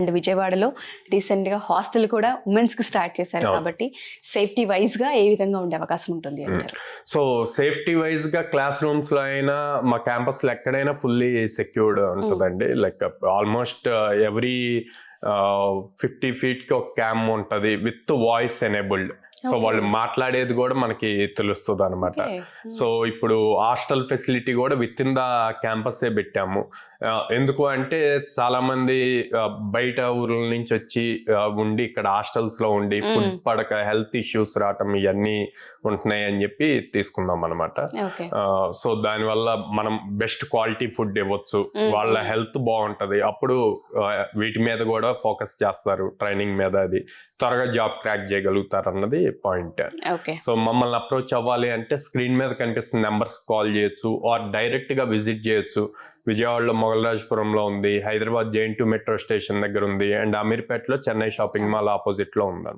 And విజయవాడలో రీసెంట్గా hostel కూడా ఉమెన్స్కి స్టార్ట్ చేశారు కాబట్టి సేఫ్టీ వైజ్గా ఏ విధంగా ఉండే అవకాశం ఉంటుంది అంటారు? సో సేఫ్టీ వైజ్ గా క్లాస్ రూమ్స్ లో అయినా మా క్యాంపస్ లో ఎక్కడైనా ఫుల్లీ సెక్యూర్డ్ ఉంటుందండి. లైక్ ఆల్మోస్ట్ ఎవ్రీ 50 feet కి ఒక క్యామ్ ఉంటది విత్ వాయిస్ ఎనేబుల్డ్. సో వాళ్ళు మాట్లాడేది కూడా మనకి తెలుస్తుంది అనమాట. సో ఇప్పుడు హాస్టల్ ఫెసిలిటీ కూడా విత్ ఇన్ ద క్యాంపసే పెట్టాము. ఎందుకు అంటే చాలా మంది బయట ఊర్ల నుంచి వచ్చి ఉండి ఇక్కడ హాస్టల్స్ లో ఉండి ఫుడ్ పడక హెల్త్ ఇష్యూస్ రావటం ఇవన్నీ ఉంటున్నాయి అని చెప్పి తీసుకుందాం అనమాట. సో దానివల్ల మనం బెస్ట్ క్వాలిటీ ఫుడ్ ఇవ్వచ్చు, వాళ్ళ హెల్త్ బాగుంటది, అప్పుడు వీటి మీద కూడా ఫోకస్ చేస్తారు, ట్రైనింగ్ మీద, అది త్వరగా జాబ్ క్రాక్ చేయగలుగుతారు అన్నది పాయింట్. సో మమ్మల్ని అప్రోచ్ అవ్వాలి అంటే స్క్రీన్ మీద కనిపిస్తున్న నెంబర్స్ కాల్ చేయొచ్చు ఆర్ డైరెక్ట్ గా విజిట్ చేయొచ్చు. విజయవాడలో మొగలరాజపురంలో ఉంది, హైదరాబాద్ JN2 మెట్రో స్టేషన్ దగ్గర ఉంది, అండ్ అమీర్పేటలో చెన్నై షాపింగ్ మాల్ ఆపోజిట్ లో ఉంది.